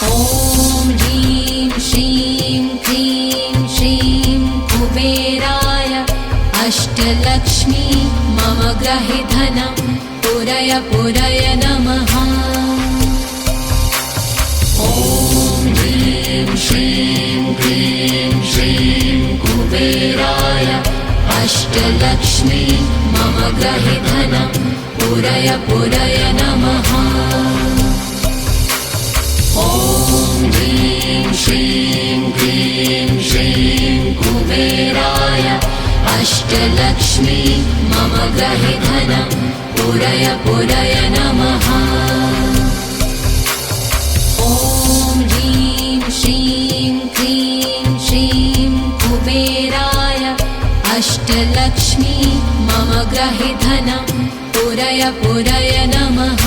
ॐ ह्रीं श्रीं क्रीं श्रीं कुबेराय अष्टलक्ष्मी मम गृहे धनं पुरय पुरय नमः। ॐ ह्रीं श्रीं क्रीं श्रीं कुबेराय अष्टलक्ष्मी मम गृहे धनं पुरय पुरय नमः। ॐ ह्रीं श्रीं क्रीं श्रीं कुबेराय अष्टलक्ष्मी मम गृहे धनं पुरय पुरय नमः। ॐ ह्रीं श्रीं क्रीं श्रीं कुबेराय अष्टलक्ष्मी मम गृहे धनं पुरय पुरय नमः।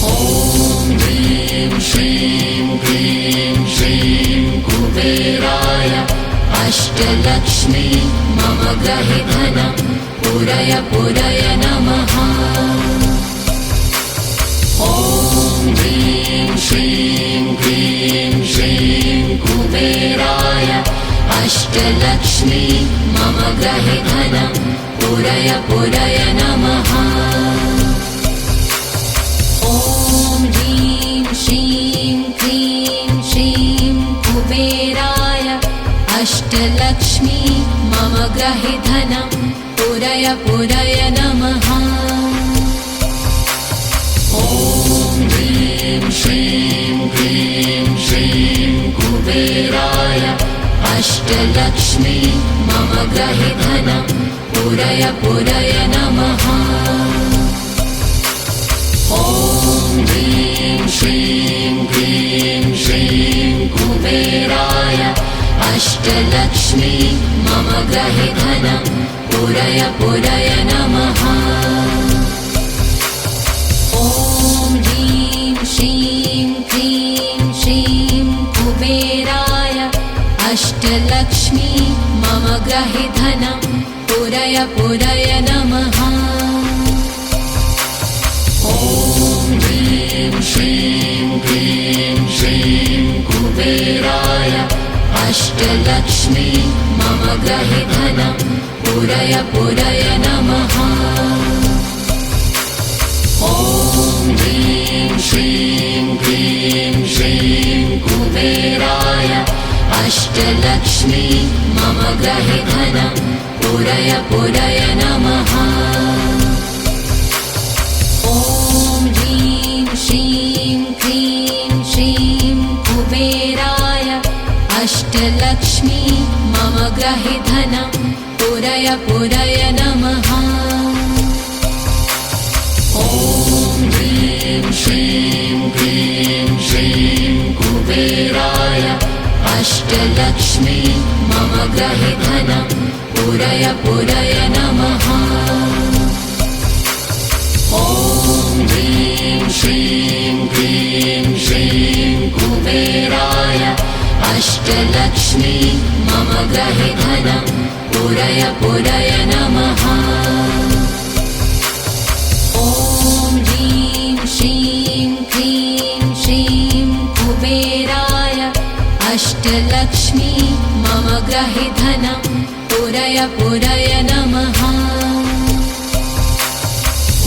ॐ ह्रीं श्रीं क्रीं श्रीं कुबेराय अष्टलक्ष्मी मम गृहे धनं पुरय पुरय नमः। ॐ ह्रीं श्रीं क्रीं श्रीं कुबेराय अष्टलक्ष्मी मम गृहे धनं पुरय पुरय नमः। ॐ ह्रीं श्रीं क्रीं श्रीं कुबेराय अष्टलक्ष्मी मम गृहे धनं पुरय पुरय नमः। ॐ ह्रीं श्रीं क्रीं श्रीं कुबेराय अष्टलक्ष्मी मम गृहे धनं पुरय पुरय नमः। ॐ ह्रीं श्रीं क्रीं श्रीं कुबेराय अष्टलक्ष्मी मम गृहे धनं पुरय पुरय नमः। ॐ ह्रीं श्रीं क्रीं श्रीं कुबेराय अष्टलक्ष्मी मम गृहे धनं पुरय पुरय नमः। ॐ ह्रीं श्रीं क्रीं श्रीं कुबेराय अष्टलक्ष्मी मम गृहे धनं पुरय पुरय नमः। ॐ ह्रीं श्रीं क्रीं श्रीं कुबेराय अष्टलक्ष्मी मम गृहे धनं पुरय पुरय नमः। ॐ ह्रीं श्रीं क्रीं श्रीं कुबेराय अष्टलक्ष्मी मम गृहे धनं पुरय पुरय नमः। ॐ ह्रीं श्रीं क्रीं श्रीं कुबेराय अष्टलक्ष्मी मम गृहे धनं पुरय पुरय नमः। ॐ ह्रीं श्रीं क्रीं श्रीं कुबेराय अष्टलक्ष्मी मम गृहे धनं पुरय पुरय नमः। ॐ ह्रीं श्रीं क्रीं श्रीं कुबेराय अष्टलक्ष्मी मम गृहे धनं पुरय पुरय नमः।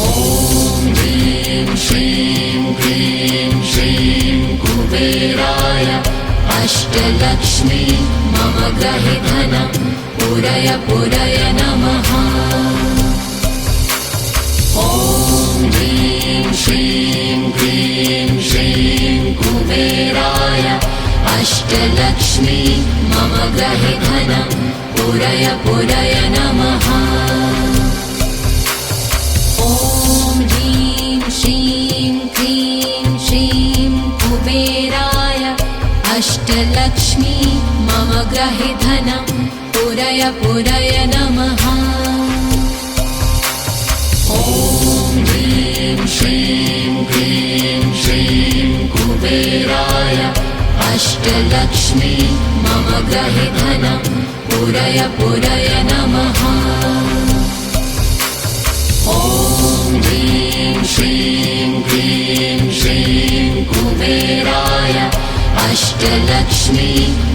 ॐ ह्रीं श्रीं क्रीं श्रीं कुबेराय अष्टलक्ष्मी मम गृहे धनं पुरय पुरय नमः। ॐ ह्रीं श्रीं क्रीं श्रीं कुबेराय अष्टलक्ष्मी मम गृहे धनं पुरय पुरय नमः। ॐ ह्रीं श्रीं क्रीं श्रीं कुबेराय अष्टलक्ष्मी मम गृहे धनं पुरय पुरय नमः। ॐ ह्रीं श्रीं क्रीं श्रीं कुबेराय अष्टलक्ष्मी मम गृहे धनं पुरय पुरय नमः। ॐ ह्रीं श्रीं क्रीं श्रीं अष्टलक्ष्मी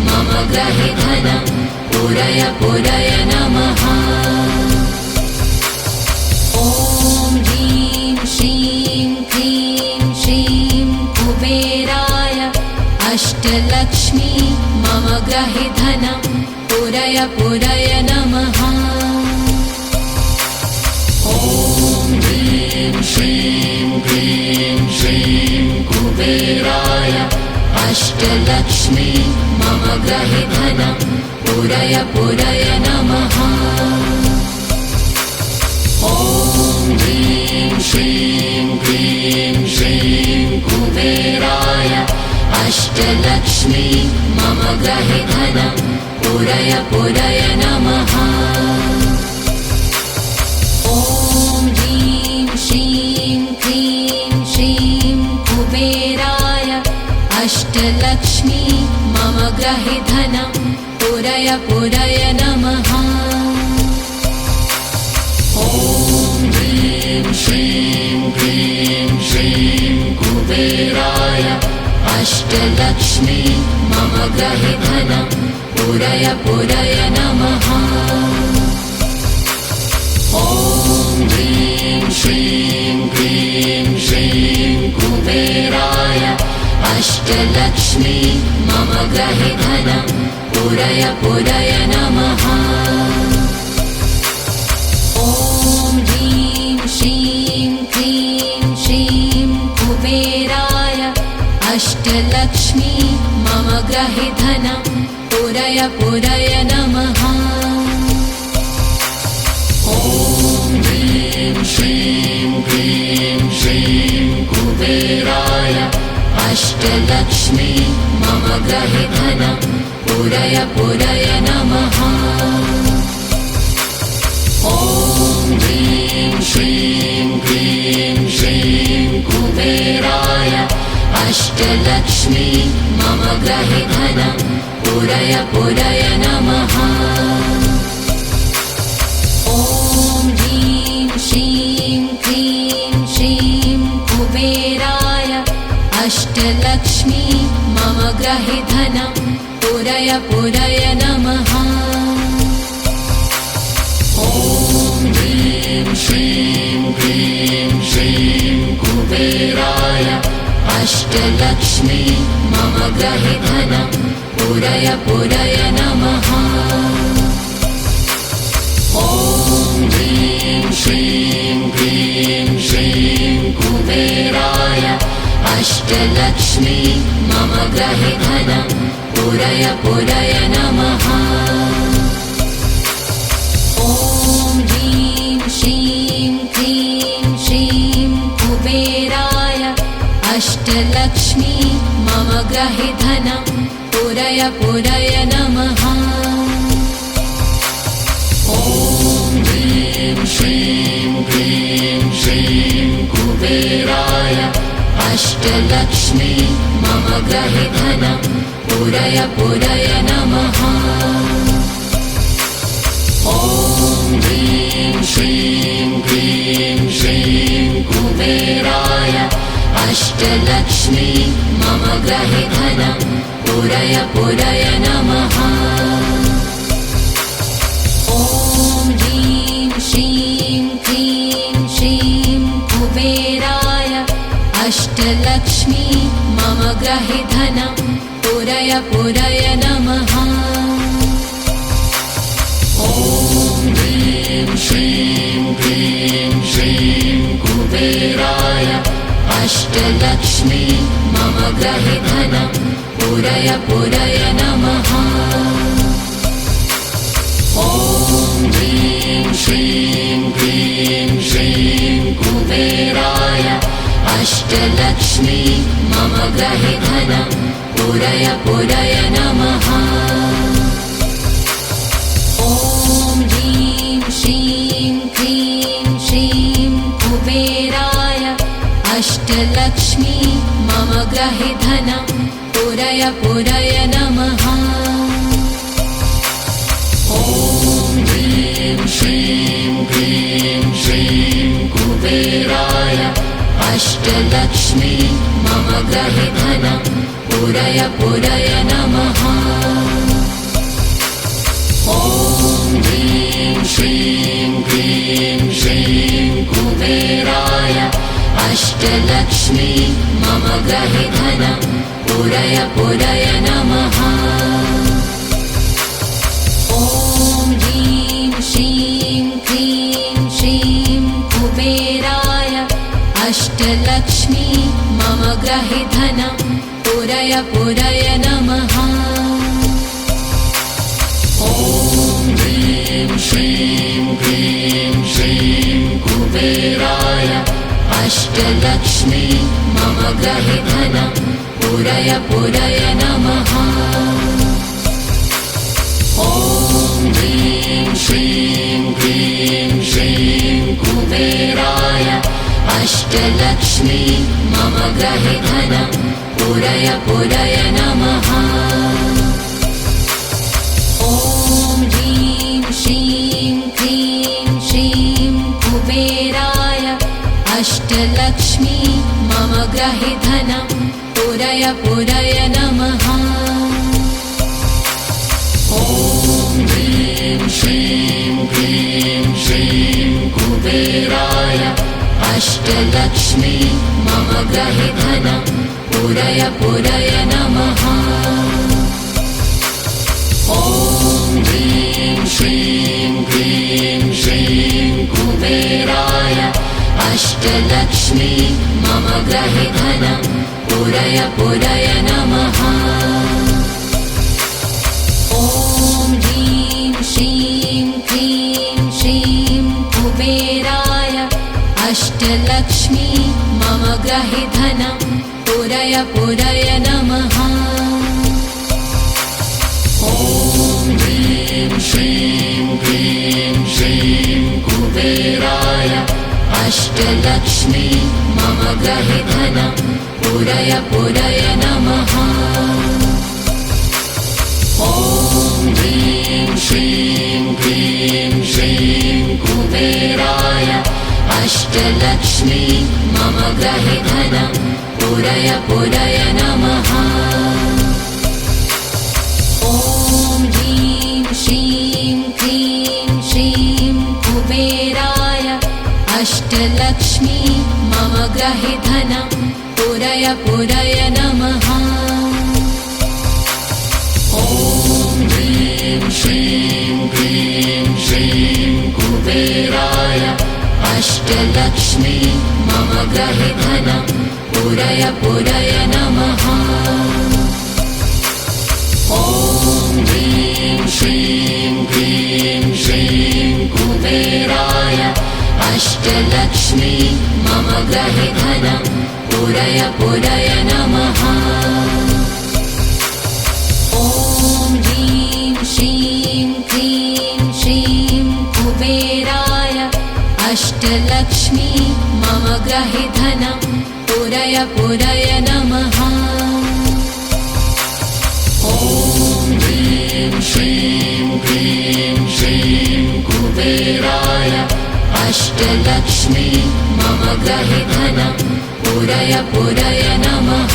मम गृहे धनं पूरय पूरय नमः। ॐ ह्रीं श्रीं क्लीं श्रीं कुबेराय अष्टलक्ष्मी मम गृहे धनं पूरय पूरय नमः। ॐ ह्रीं श्रीं क्लीं श्रीं कुबेराय अष्टलक्ष्मी मम गृहे धनं पूरय पूरय नमः। ॐ ह्रीं श्रीं क्लीं श्रीं कुबेराय अष्टलक्ष्मी मम गृहे धनं पूरय पूरय नमः। ॐ ह्रीं श्रीं क्लीं श्रीं कुबेराय अष्टलक्ष्मी मम गृहे धनं पूरय पूरय नमः। ॐ ह्रीं श्रीं क्लीं श्रीं कुबेराय अष्टलक्ष्मी मम गृहे धनं पूरय पूरय नमः। ॐ ह्रीं श्रीं क्लीं श्रीं कुबेराय अष्टलक्ष्मी मम गृहे धनं पूरय पूरय नमः। ॐ ह्रीं श्रीं क्लीं श्रीं कुबेराय अष्टलक्ष्मी मम गृहे धनं पूरय पूरय नमः। ॐ ह्रीं श्रीं क्लीं श्रीं कुबेराय अष्टलक्ष्मी मम गृहे धनं पूरय पूरय नमः। ॐ ह्रीं श्रीं क्लीं श्रीं कुबेराय अष्टलक्ष्मी मम गृहे धनं पूरय पूरय नमः। ॐ ह्रीं श्रीं क्लीं श्रीं कुबेराय अष्टलक्ष्मी मम गृहे धनं पूरय पूरय नमः। ॐ ह्रीं श्रीं क्लीं श्रीं कुबेराय अष्टलक्ष्मी मम गृहे धनं पूरय पूरय नमः। ॐ ह्रीं श्रीं क्लीं श्रीं कुबेराय अष्टलक्ष्मी मम गृहे धनं पूरय पूरय नमः। ॐ ह्रीं श्रीं क्लीं श्रीं कुबेराय अष्टलक्ष्मी मम गृहे धनं पूरय पूरय नमः। ॐ ह्रीं श्रीं क्लीं श्रीं कुबेराय अष्टलक्ष्मी मम गृहे धनं पूरय पूरय नमः। ॐ ह्रीं श्रीं क्लीं श्रीं कुबेराय अष्टलक्ष्मी मम गृहे धनं पूरय पूरय नमः। ॐ ह्रीं श्रीं क्लीं श्रीं कुबेराय अष्टलक्ष्मी मम गृहे धनं पूरय पूरय नमः। ॐ ह्रीं श्रीं क्लीं श्रीं कुबेराय अष्टलक्ष्मी मम गृहे धनं पूरय पूरय नमः। ॐ ह्रीं श्रीं क्लीं श्रीं कुबेराय अष्टलक्ष्मी मम गृहे धनं पूरय पूरय नमः। ॐ ह्रीं श्रीं क्लीं श्रीं कुबेराय अष्टलक्ष्मी मम गृहे धनं पूरय पूरय नमः। ॐ ह्रीं श्रीं क्लीं श्रीं कुबेराय अष्टलक्ष्मी मम गृहे धनं पूरय पूरय नमः। ॐ ह्रीं श्रीं क्लीं श्रीं कुबेराय अष्टलक्ष्मी मम गृहे धनं पूरय पूरय नमः। ॐ ह्रीं श्रीं क्लीं श्रीं कुबेराय अष्टलक्ष्मी मम गृहे धनं पूरय पूरय नमः। ॐ ह्रीं श्रीं क्लीं श्रीं कुबेराय अष्टलक्ष्मी मम गृहे धनं पूरय पूरय नमः। ॐ ह्रीं श्रीं क्लीं श्रीं कुबेराय अष्टलक्ष्मी मम गृहे धनं पूरय पूरय नमः। ॐ ह्रीं श्रीं क्लीं श्रीं कुबेराय अष्टलक्ष्मी मम गृहे धनं पूरय पूरय नमः। ॐ ह्रीं श्रीं क्लीं श्रीं कुबेराय अष्टलक्ष्मी मम गृहे धनं पूरय पूरय नमः। ॐ ह्रीं श्रीं क्लीं श्रीं कुबेराय अष्टलक्ष्मी मम गृहे धनं पूरय पूरय नमः। ॐ ह्रीं श्रीं क्लीं श्रीं कुबेराय अष्टलक्ष्मी मम गृहे धनं पूरय पूरय नमः। ॐ ह्रीं श्रीं क्लीं श्रीं कुबेराय अष्टलक्ष्मी मम गृहे धनं पूरय पूरय नमः। ॐ ह्रीं श्रीं क्लीं श्रीं कुबेराय अष्टलक्ष्मी मम गृहे धनं पूरय पूरय नमः। ॐ ह्रीं श्रीं क्लीं श्रीं कुबेराय अष्टलक्ष्मी मम गृहे धनं पूरय पूरय नमः। ॐ ह्रीं श्रीं क्लीं श्रीं कुबेराय अष्टलक्ष्मी मम गृहे धनं पूरय पूरय नमः। ॐ ह्रीं श्रीं क्लीं श्रीं कुबेराय अष्टलक्ष्मी मम गृहे धनं पूरय पूरय नमः। ॐ ह्रीं श्रीं क्लीं श्रीं कुबेराय अष्टलक्ष्मी मम गृहे धनं पूरय पूरय नमः। ॐ ह्रीं श्रीं क्लीं श्रीं कुबेराय अष्टलक्ष्मी मम गृहे धनं पूरय पूरय नमः।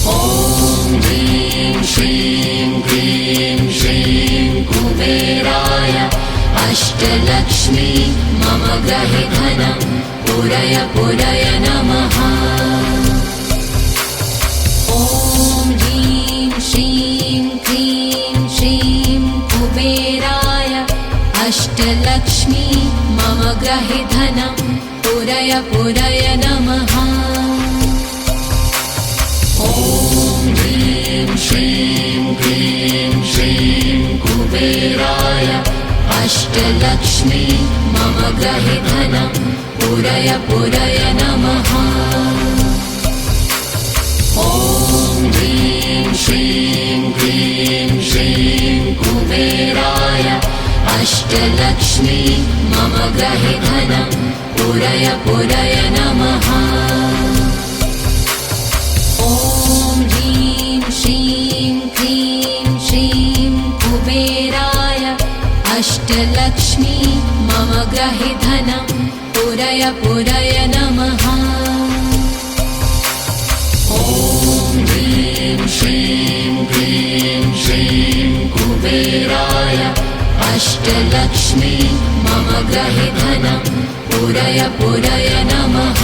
ॐ ह्रीं श्रीं क्लीं श्रीं कुबेराय अष्टलक्ष्मी मम गृहे धनं पूरय पूरय नमः। ॐ ह्रीं श्रीं क्लीं श्रीं कुबेराय अष्टलक्ष्मी मम गृहे धनं पूरय पूरय नमः। ॐ ह्रीं श्रीं क्लीं श्रीं कुबेराय अष्टलक्ष्मी मम गृहे धनं पूरय पूरय नमः। ॐ ह्रीं श्रीं क्लीं श्रीं कुबेराय अष्टलक्ष्मी मम गृहे धनं पूरय पूरय नमः। ॐ ह्रीं श्रीं क्लीं श्रीं कुबेराय अष्टलक्ष्मी मम गृहे धनं पूरय पूरय नमः। ॐ अष्टलक्ष्मी मम गृहे धनं पूरय पूरय नमः।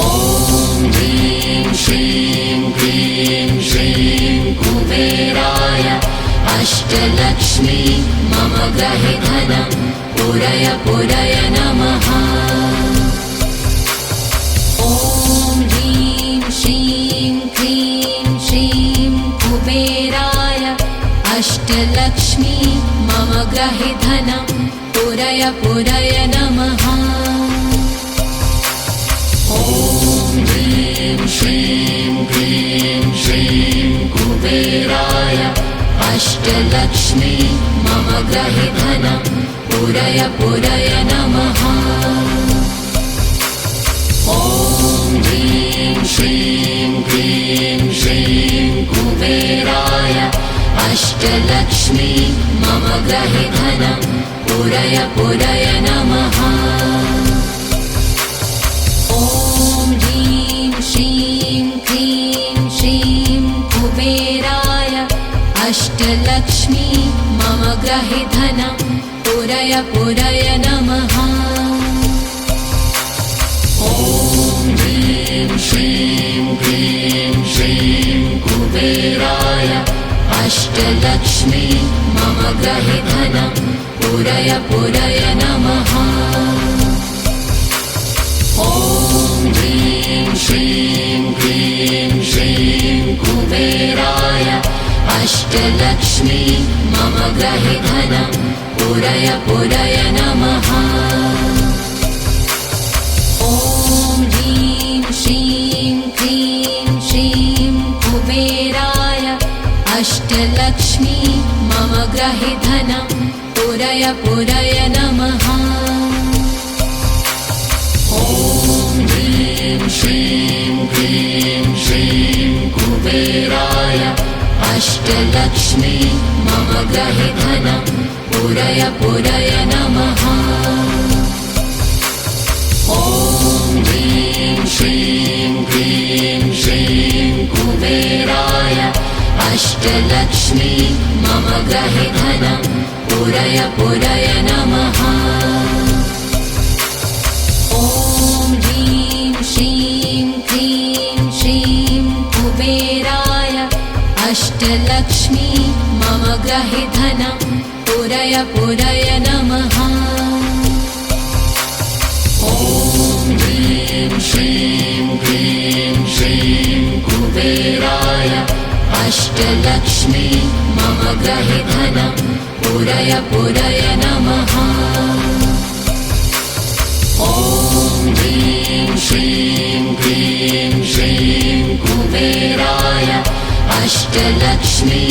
ॐ ह्रीं श्रीं क्लीं श्रीं कुबेराय अष्टलक्ष्मी मम गृहे धनं पूरय पूरय नमः। ॐ ह्रीं श्रीं क्लीं श्रीं कुबेराय अष्टलक्ष्मी मम गृहे धनं पूरय पूरय नमः। ॐ ह्रीं श्रीं क्लीं श्रीं कुबेराय अष्टलक्ष्मी मम गृहे धनं पूरय पूरय नमः। ॐ ह्रीं श्रीं क्लीं श्रीं कुबेराय अष्टलक्ष्मी मम गृहे धनं पूरय पूरय नमः। ॐ ह्रीं श्रीं क्लीं श्रीं कुबेराय अष्टलक्ष्मी मम गृहे धनं पूरय पूरय नमः। ॐ ह्रीं श्रीं क्लीं श्रीं कुबेराय अष्टलक्ष्मी मम गृहे धनं पूरय पूरय नमः। ॐ ह्रीं श्रीं क्लीं श्रीं कुबेराय अष्टलक्ष्मी मम गृहे धनं पूरय पूरय नमः। ॐ ह्रीं श्रीं क्लीं श्रीं कुबेराय अष्टलक्ष्मी मम गृहे धनं पूरय पूरय नमः। ॐ ह्रीं श्रीं क्लीं श्रीं कुबेराय अष्टलक्ष्मी मम गृहे धनं पूरय पूरय नमः। ॐ ह्रीं श्रीं क्लीं श्रीं कुबेराय अष्टलक्ष्मी मम गृहे धनं पूरय पूरय नमः। ॐ ह्रीं श्रीं क्लीं श्रीं कुबेराय अष्टलक्ष्मी मम गृहे धनं पूरय पूरय नमः। ॐ ह्रीं श्रीं क्लीं श्रीं कुबेराय अष्टलक्ष्मी मम गृहे धनं पूरय पूरय नमः। ॐ ह्रीं श्रीं क्लीं श्रीं कुबेराय अष्टलक्ष्मी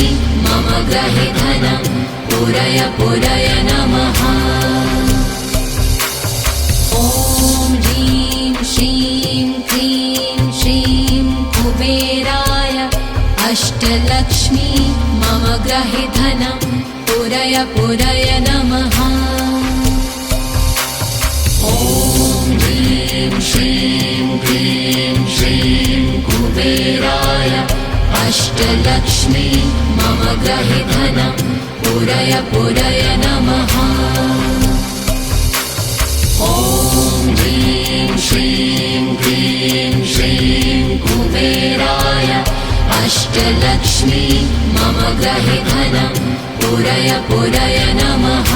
मम गृहे धनं पूरय पूरय नमः। ॐ ह्रीं श्रीं क्लीं श्रीं कुबेराय अष्टलक्ष्मी मम गृहे धनं पूरय पूरय नमः। ॐ ह्रीं श्रीं क्लीं श्रीं कुबेराय अष्टलक्ष्मी मम गृहे धनं पूरय पूरय नमः। ॐ ह्रीं श्रीं क्लीं श्रीं कुबेराय अष्टलक्ष्मी मम गृहे धनं पूरय पूरय नमः।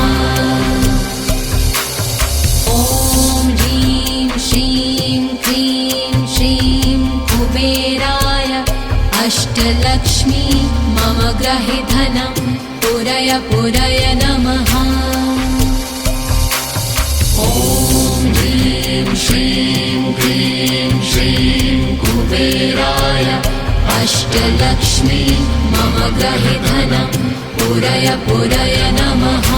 ॐ ह्रीं श्रीं क्लीं श्रीं कुबेराय अष्टलक्ष्मी मम गृहे धनं पूरय पूरय नमः। ॐ ह्रीं श्रीं क्लीं श्रीं कुबेराय अष्टलक्ष्मी मम गृहे धनं पूरय पूरय नमः।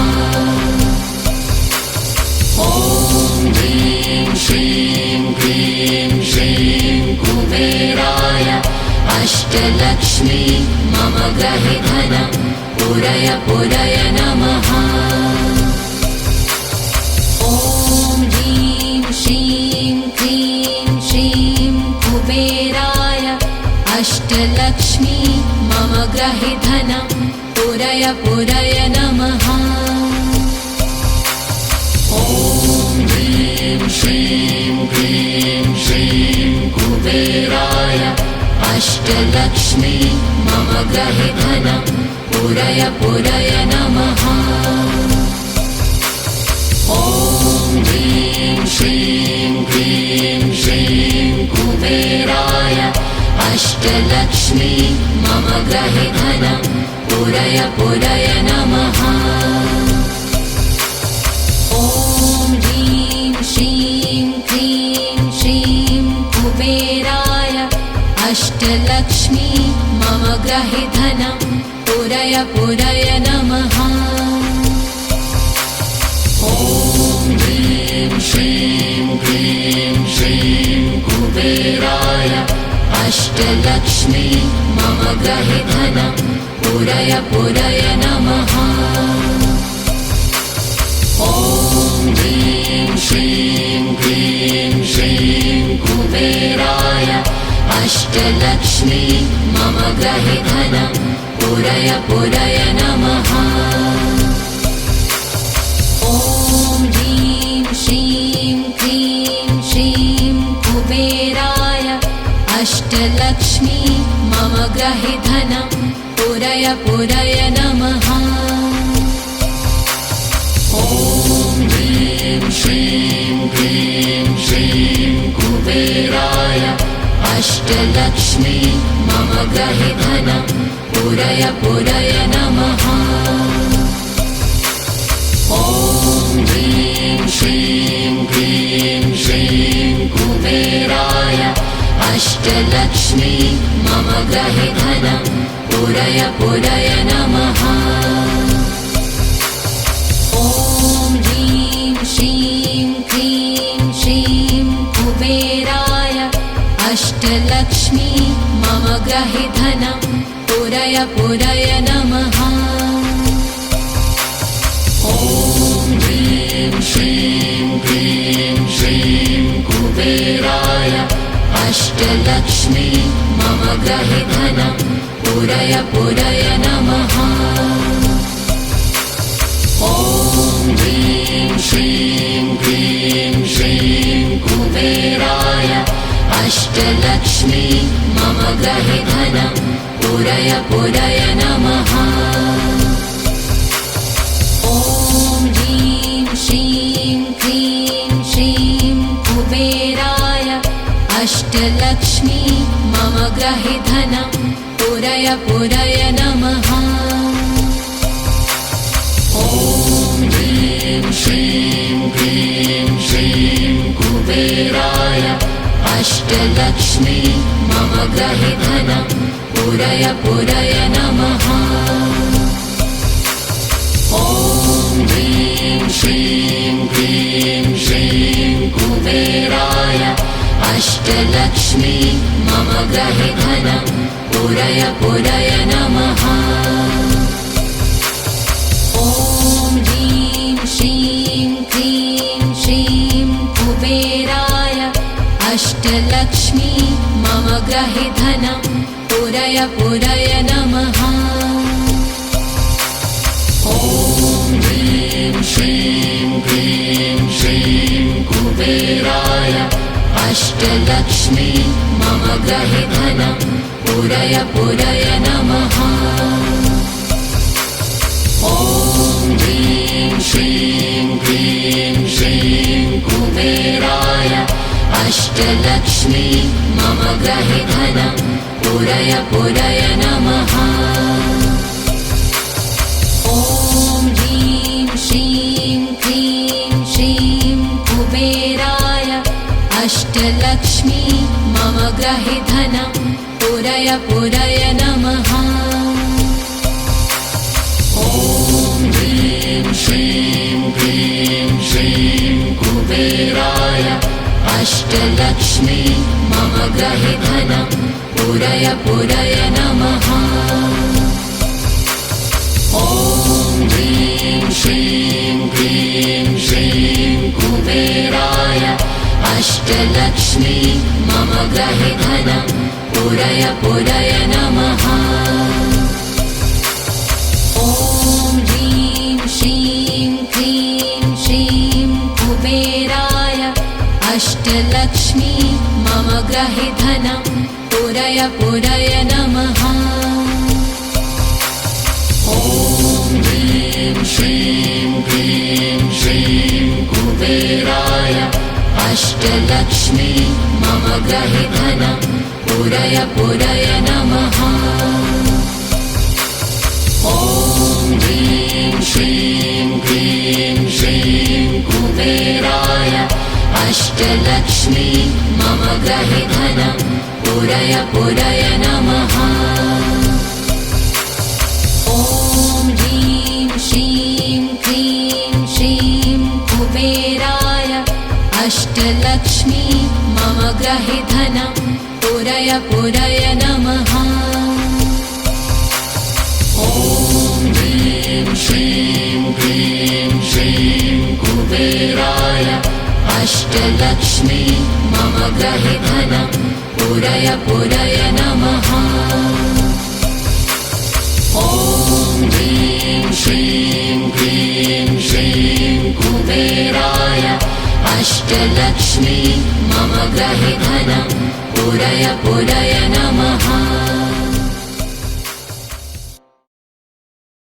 ॐ ह्रीं श्रीं क्लीं श्रीं कुबेराय अष्टलक्ष्मी मम गृहे धनं पूरय पूरय नमः। ॐ ह्रीं श्रीं क्लीं श्रीं कुबेराय अष्टलक्ष्मी मम गृहे धनं पूरय पूरय नमः। ॐ ह्रीं श्रीं क्लीं श्रीं कुबेराय अष्टलक्ष्मी मम गृहे धनं पूरय पूरय नमः। ॐ ह्रीं श्रीं क्लीं श्रीं कुबेराय अष्टलक्ष्मी मम गृहे धनं पूरय पूरय नमः। ॐ ह्रीं श्रीं क्लीं श्रीं कुबेराय अष्टलक्ष्मी मम गृहे धनं पूरय पूरय नमः। ॐ ह्रीं श्रीं क्लीं श्रीं कुबेराय अष्टलक्ष्मी मम गृहे धनं पूरय पूरय नमः। ॐ ह्रीं श्रीं क्लीं श्रीं कुबेराय अष्टलक्ष्मी मम गृहे धनं पूरय पूरय नमः। ॐ ह्रीं श्रीं क्लीं श्रीं कुबेराय अष्टलक्ष्मी मम गृहे धनं पूरय पूरय नमः। ॐ ह्रीं श्रीं क्लीं श्रीं कुबेराय अष्टलक्ष्मी मम गृहे धनं पूरय पूरय नमः। ॐ ह्रीं श्रीं क्लीं श्रीं कुबेराय अष्टलक्ष्मी मम गृहे धनं पूरय पूरय नमः। ॐ ह्रीं श्रीं क्लीं श्रीं कुबेराय अष्टलक्ष्मी मम गृहे धनं पूरय पूरय नमः। ॐ ह्रीं श्रीं क्लीं श्रीं कुबेराय अष्टलक्ष्मी मम गृहे धनं पूरय पूरय नमः। ॐ ह्रीं श्रीं क्लीं श्रीं कुबेराय अष्टलक्ष्मी मम गृहे धनं पूरय पूरय नमः। ॐ ह्रीं श्रीं क्लीं श्रीं कुबेराय अष्टलक्ष्मी मम गृहे धनं पूरय पूरय नमः। ॐ ह्रीं श्रीं क्लीं श्रीं कुबेराय अष्टलक्ष्मी मम गृहे धनं पूरय पूरय नमः। ॐ ह्रीं श्रीं क्लीं श्रीं कुबेराय अष्टलक्ष्मी मम गृहे धनं पूरय पूरय नमः। ॐ ह्रीं श्रीं क्लीं श्रीं कुबेराय अष्टलक्ष्मी मम गृहे धनं पूरय पूरय नमः। ॐ ह्रीं श्रीं क्लीं श्रीं कुबेराय अष्टलक्ष्मी मम गृहे धनं पूरय पूरय नमः। ॐ ह्रीं श्रीं क्लीं श्रीं कुबेराय अष्टलक्ष्मी मम गृहे धनं पूरय पूरय नमः। ॐ ह्रीं श्रीं क्लीं श्रीं कुबेराय अष्टलक्ष्मी मम गृहे धनं पूरय पूरय नमः। ॐ ह्रीं श्रीं क्लीं श्रीं कुबेराय अष्टलक्ष्मी मम गृहे धनं पूरय पूरय नमः। ॐ ह्रीं श्रीं क्लीं श्रीं कुबेराय अष्टलक्ष्मी मम गृहे धनं पूरय पूरय नमः। अष्टलक्ष्मी मम ग्रहे धनं पूरय पूरय नमः। ॐ ह्रीं श्रीं क्लीं श्रीं कुबेराय अष्टलक्ष्मी मम ग्रहे धनं पूरय पूरय नमः। ॐ ह्रीं श्रीं क्लीं श्रीं कुबेराय अष्टलक्ष्मी मम ग्रहे धनं पूरय पूरय नमः। ॐ ह्रीं श्रीं क्लीं श्रीं कुबेराय अष्टलक्ष्मी मम ग्रहे धनं पूरय पूरय नमः। ॐ ह्रीं श्रीं क्लीं श्रीं कुबेराय अष्टलक्ष्मी मम ग्रहे धनं पूरय पूरय नमः। ॐ ह्रीं श्रीं क्लीं श्रीं कुबेराय अष्टलक्ष्मी मम ग्रहे धनं पूरय पूरय नमः।